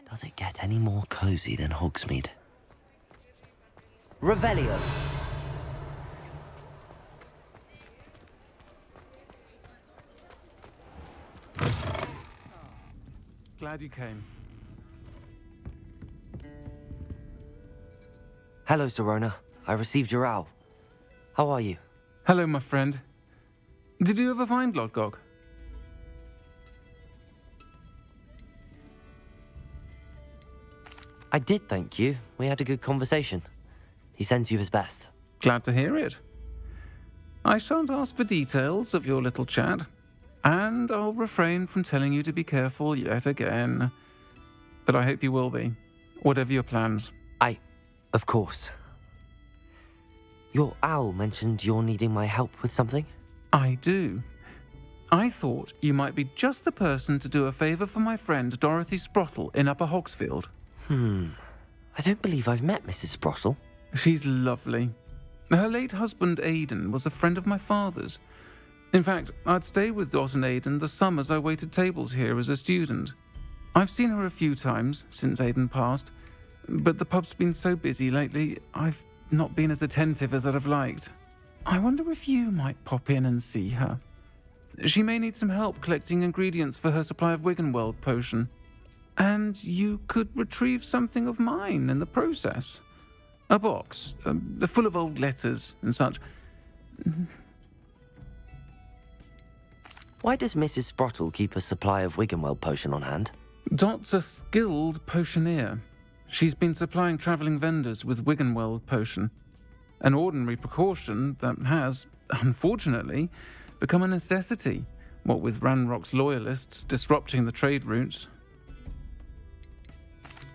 Does it get any more cozy than Hogsmid? Revelio. Glad you came. Hello, Serona. I received your owl. How are you? Hello, my friend. Did you ever find Lodgok? I did, thank you. We had a good conversation. He sends you his best. Glad to hear it. I shan't ask for details of your little chat, and I'll refrain from telling you to be careful yet again. But I hope you will be, whatever your plans. Of course. Your owl mentioned you're needing my help with something? I do. I thought you might be just the person to do a favour for my friend Dorothy Sprottle in Upper Hogsfield. I don't believe I've met Mrs. Sprottle. She's lovely. Her late husband Aidan was a friend of my father's. In fact, I'd stay with Dot and Aidan the summers I waited tables here as a student. I've seen her a few times since Aidan passed, but the pub's been so busy lately, I've not been as attentive as I'd have liked. I wonder if you might pop in and see her. She may need some help collecting ingredients for her supply of Wiggenweld potion. And you could retrieve something of mine in the process. A box, full of old letters and such. Why does Mrs. Sprottle keep a supply of Wiggenweld potion on hand? Dot's a skilled potioneer. She's been supplying travelling vendors with Wiggenweld potion. An ordinary precaution that has, unfortunately, become a necessity, what with Ranrock's loyalists disrupting the trade routes.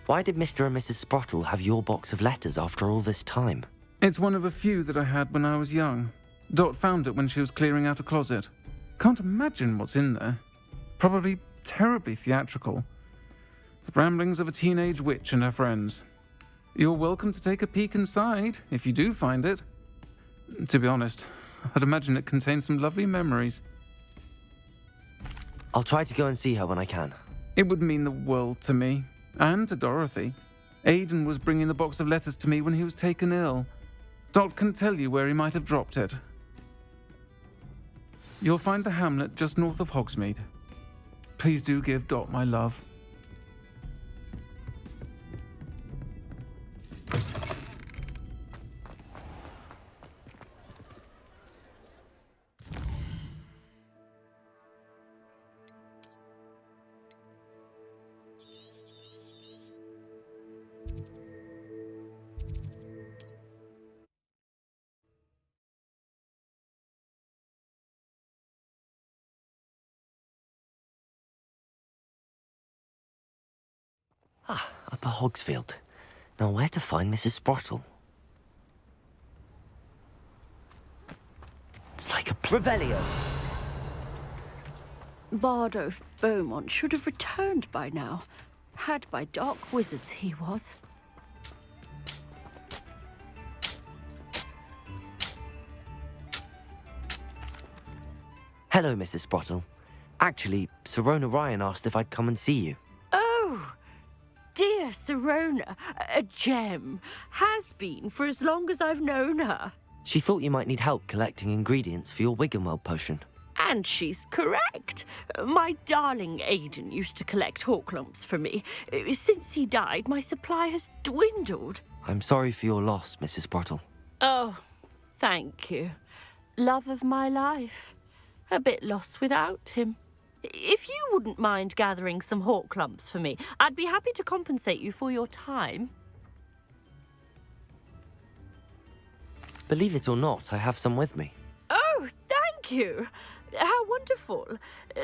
Why did Mr. and Mrs. Sprottle have your box of letters after all this time? It's one of a few that I had when I was young. Dot found it when she was clearing out a closet. Can't imagine what's in there. Probably terribly theatrical. The ramblings of a teenage witch and her friends. You're welcome to take a peek inside, if you do find it. To be honest, I'd imagine it contains some lovely memories. I'll try to go and see her when I can. It would mean the world to me, and to Dorothy. Aidan was bringing the box of letters to me when he was taken ill. Dot can tell you where he might have dropped it. You'll find the hamlet just north of Hogsmeade. Please do give Dot my love. Upper Hogsfield. Now where to find Mrs. Sprottle? It's like a Revelio. Bardolph Beaumont should have returned by now. Had by dark wizards he was. Hello, Mrs. Sprottle. Actually, Serona Ryan asked if I'd come and see you. Oh, dear Serona, a gem. Has been for as long as I've known her. She thought you might need help collecting ingredients for your Wiggenweld potion. And she's correct. My darling Aidan used to collect Horklumps for me. Since he died, my supply has dwindled. I'm sorry for your loss, Mrs. Sprottle. Oh, thank you. Love of my life. A bit lost without him. If you wouldn't mind gathering some Horklumps for me, I'd be happy to compensate you for your time. Believe it or not, I have some with me. Oh, thank you. How wonderful.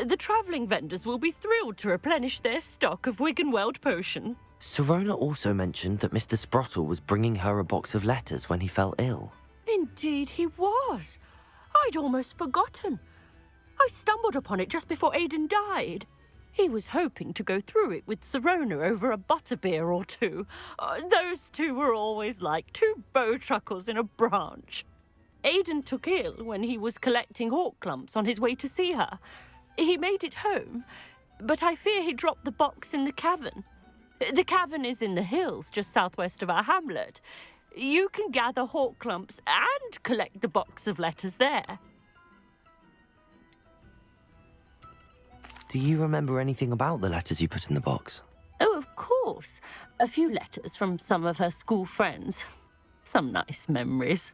The travelling vendors will be thrilled to replenish their stock of Wiggenweld potion. Serona also mentioned that Mr. Sprottle was bringing her a box of letters when he fell ill. Indeed he was. I'd almost forgotten. I stumbled upon it just before Aidan died. He was hoping to go through it with Serona over a butterbeer or two. Those two were always like two bowtruckles in a branch. Aidan took ill when he was collecting Horklumps on his way to see her. He made it home, but I fear he dropped the box in the cavern. The cavern is in the hills just southwest of our hamlet. You can gather hawk clumps and collect the box of letters there. Do you remember anything about the letters you put in the box? Oh, of course. A few letters from some of her school friends. Some nice memories.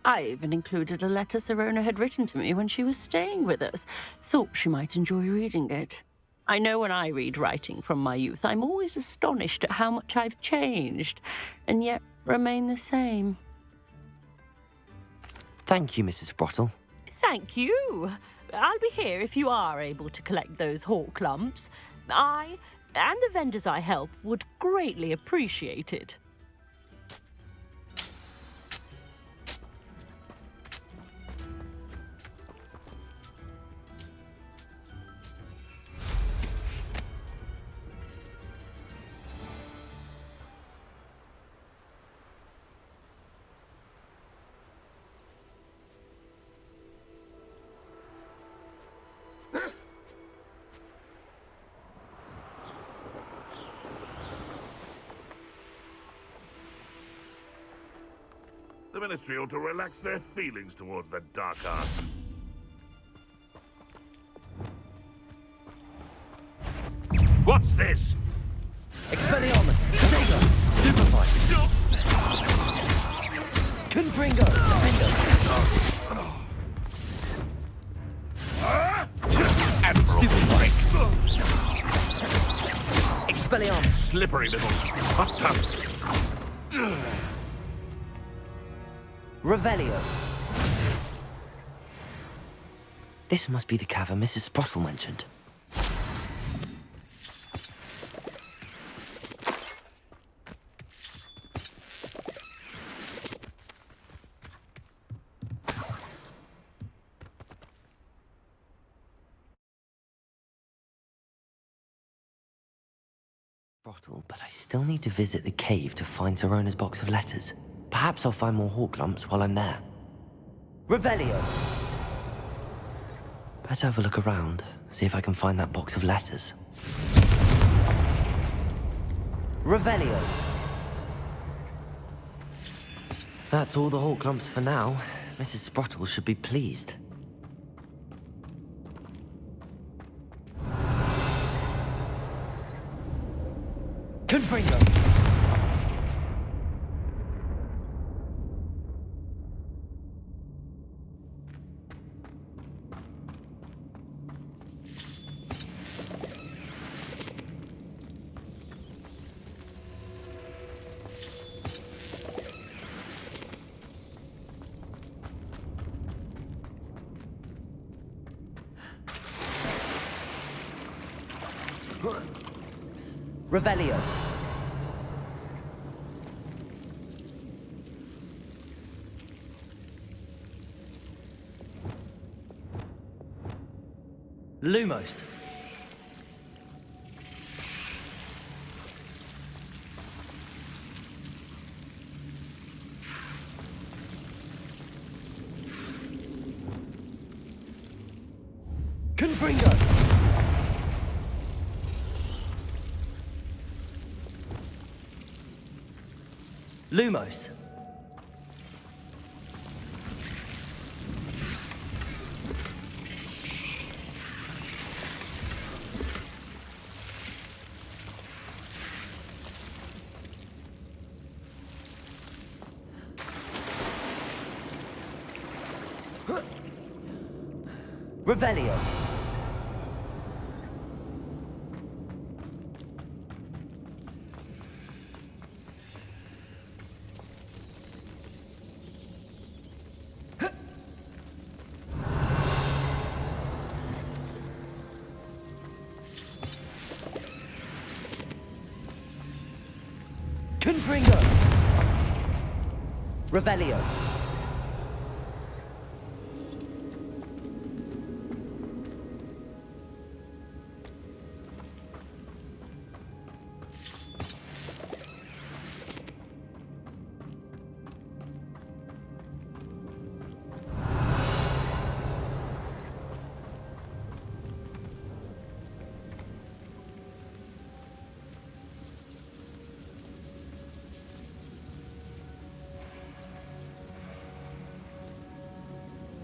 I even included a letter Sirona had written to me when she was staying with us. Thought she might enjoy reading it. I know when I read writing from my youth, I'm always astonished at how much I've changed, and yet remain the same. Thank you, Mrs. Sprottle. Thank you. I'll be here if you are able to collect those hawk clumps. I and the vendors I help would greatly appreciate it. The Ministry ought to relax their feelings towards the dark arts. What's this? Expelliarmus! Stego! Stupefy! Confringo! And stupefy! Expelliarmus! Slippery little hot tub. Revelio. This must be the cavern Mrs. Sprottle mentioned. Sprottle, but I still need to visit the cave to find Sirona's box of letters. Perhaps I'll find more hawk lumps while I'm there. Revelio! Better have a look around, see if I can find that box of letters. Revelio! That's all the hawk lumps for now. Mrs. Sprottle should be pleased. Confringo! Revelio. Lumos. Confringo. Lumos. Revelio. Confringo. Revelio.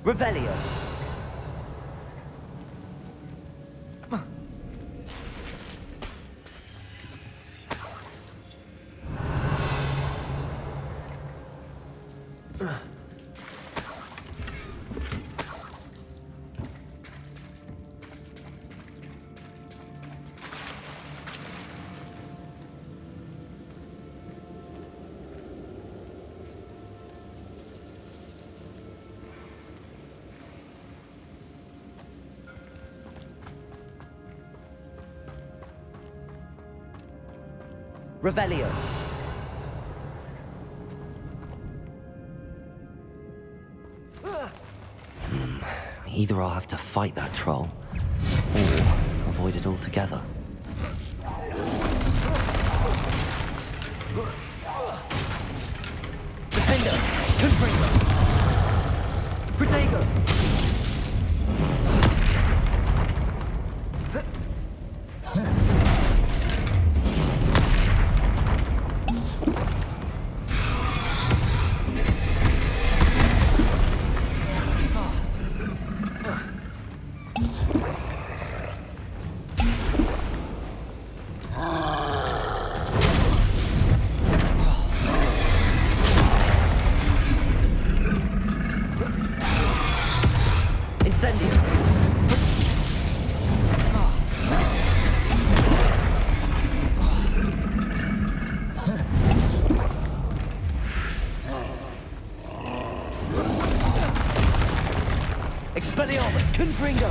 Revelio. Revelio. Either I'll have to fight that troll, or avoid it altogether. Defender! Confringo! Protego! Expelliarmus! Confringo!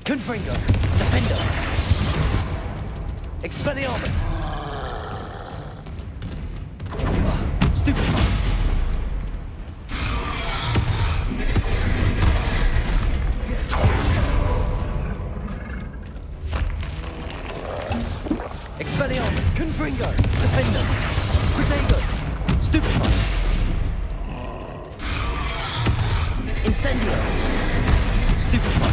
Confringo! Defender! Expelliarmus! Stupefy! Expelliarmus! Confringo! Defender! Protego! Stupefy! Incendio! Stupefy!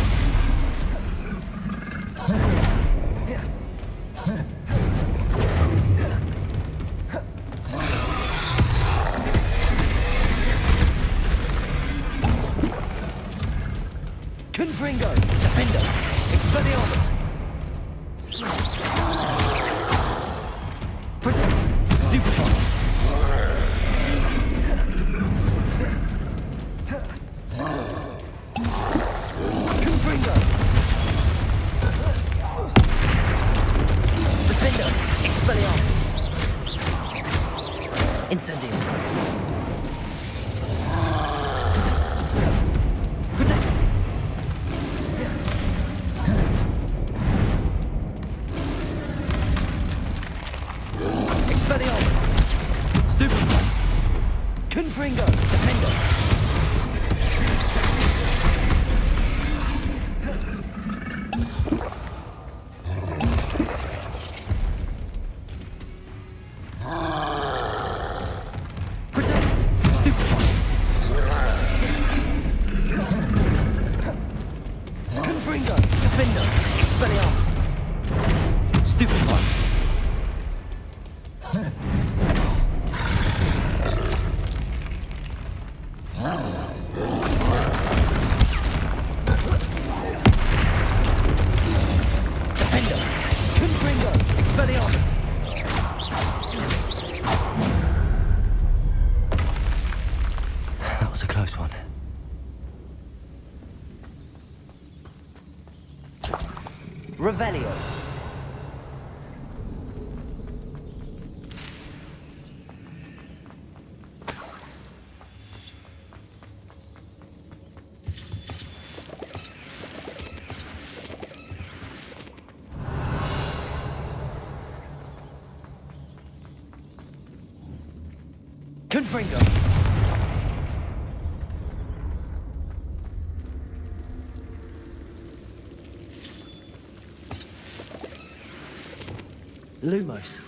Confringo! Defender! Expelliarmus! Stupefy! Confringo! Defender! Expelliarmus! Incendio! Expelliarmus! Stupefy! Confringo! Defender! Confringo! Defender! Expelliarmus! Stupefy! Defender! Confringo! Expelliarmus! That was a close one. Revelio. Confringo. Lumos.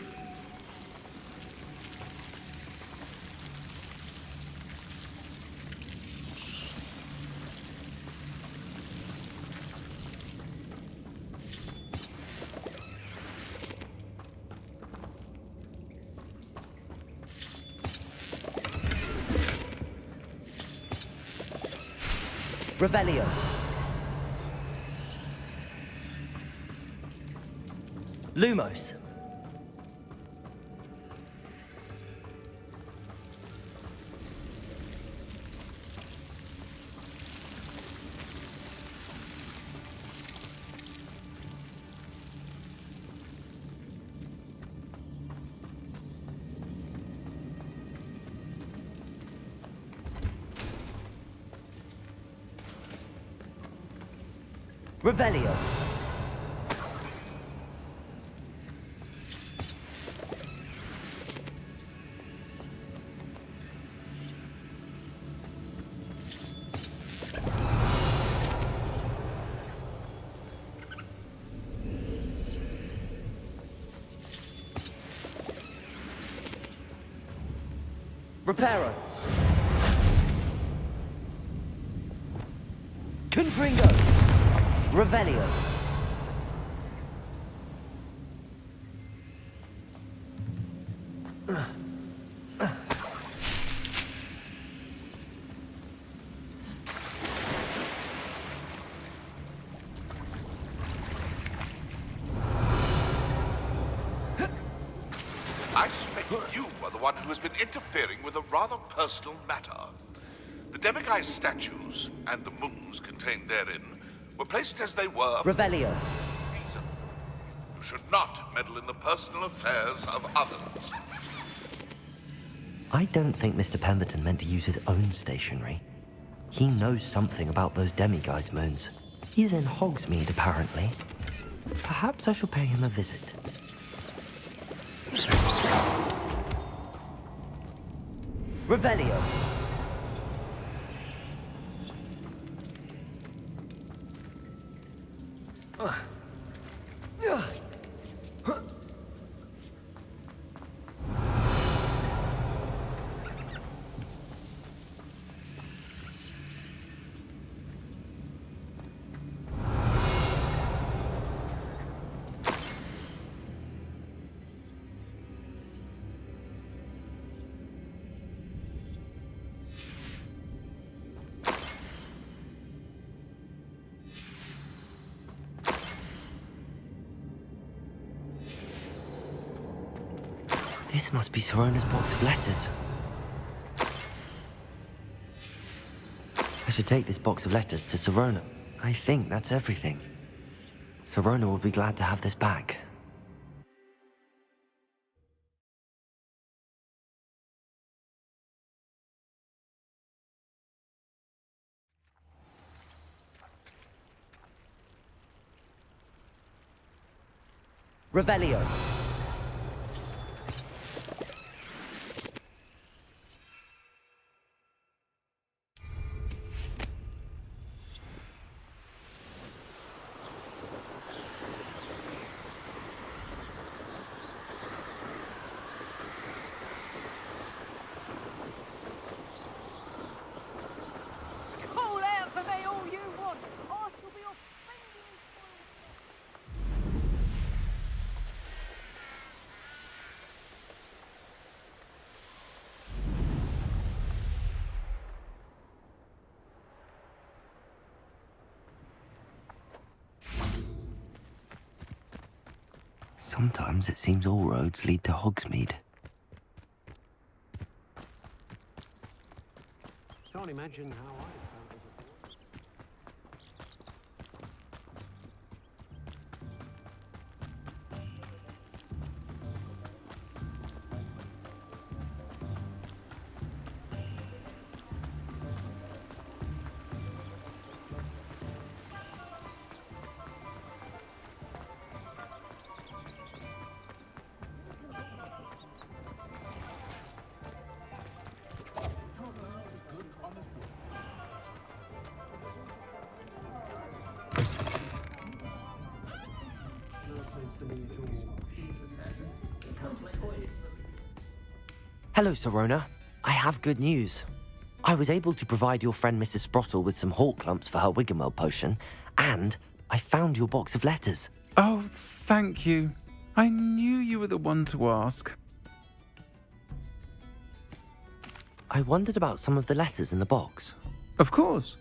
Revelio. Lumos. Revelio. Reparo. Confringo. Revelio. I suspect you are the one who has been interfering with a rather personal matter. The demiguise statues and the moons contained therein were placed as they were for Revelio. reason. You should not meddle in the personal affairs of others. I don't think Mr. Pemberton meant to use his own stationery. He knows something about those demiguise moons. He's in Hogsmeade, apparently. Perhaps I shall pay him a visit. Revelio. This must be Sorona's box of letters. I should take this box of letters to Serona. I think that's everything. Serona will be glad to have this back. Revelio. Call out for me all you want. I shall be offending. Sometimes it seems all roads lead to Hogsmeade. Can't imagine how I felt as a boy. Hello, Serona. I have good news. I was able to provide your friend Mrs. Sprottle with some Hawk Lumps for her Wiggenweld potion, and I found your box of letters. Oh, thank you. I knew you were the one to ask. I wondered about some of the letters in the box. Of course.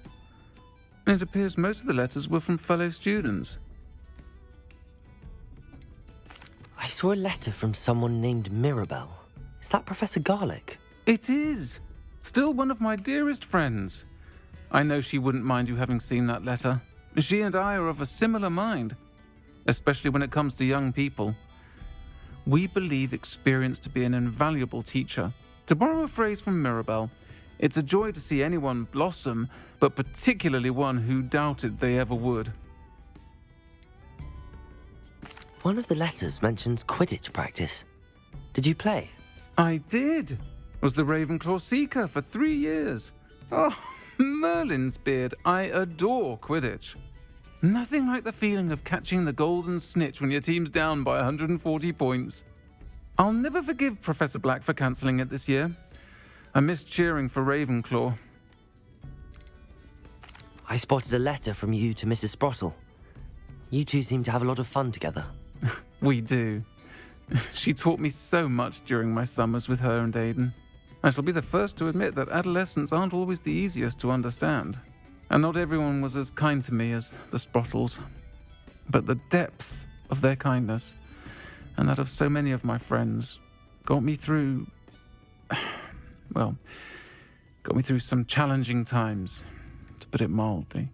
It appears most of the letters were from fellow students. I saw a letter from someone named Mirabelle. Is that Professor Garlick? It is. Still one of my dearest friends. I know she wouldn't mind you having seen that letter. She and I are of a similar mind, especially when it comes to young people. We believe experience to be an invaluable teacher. To borrow a phrase from Mirabelle, it's a joy to see anyone blossom, but particularly one who doubted they ever would. One of the letters mentions Quidditch practice. Did you play? I did. Was the Ravenclaw Seeker for 3 years. Oh, Merlin's beard. I adore Quidditch. Nothing like the feeling of catching the golden snitch when your team's down by 140 points. I'll never forgive Professor Black for cancelling it this year. I missed cheering for Ravenclaw. I spotted a letter from you to Mrs. Sprottle. You two seem to have a lot of fun together. We do. She taught me so much during my summers with her and Aidan. I shall be the first to admit that adolescents aren't always the easiest to understand. And not everyone was as kind to me as the Sprottles. But the depth of their kindness, and that of so many of my friends, got me through... well, got me through some challenging times, to put it mildly.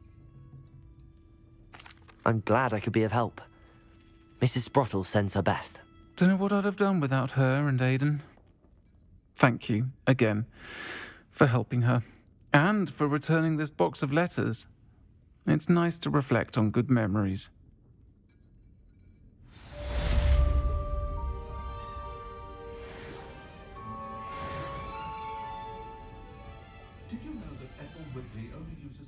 I'm glad I could be of help. Mrs. Sprottle sends her best. Don't know what I'd have done without her and Aidan. Thank you, again, for helping her, and for returning this box of letters. It's nice to reflect on good memories. Did you know that Ethel Whitley only uses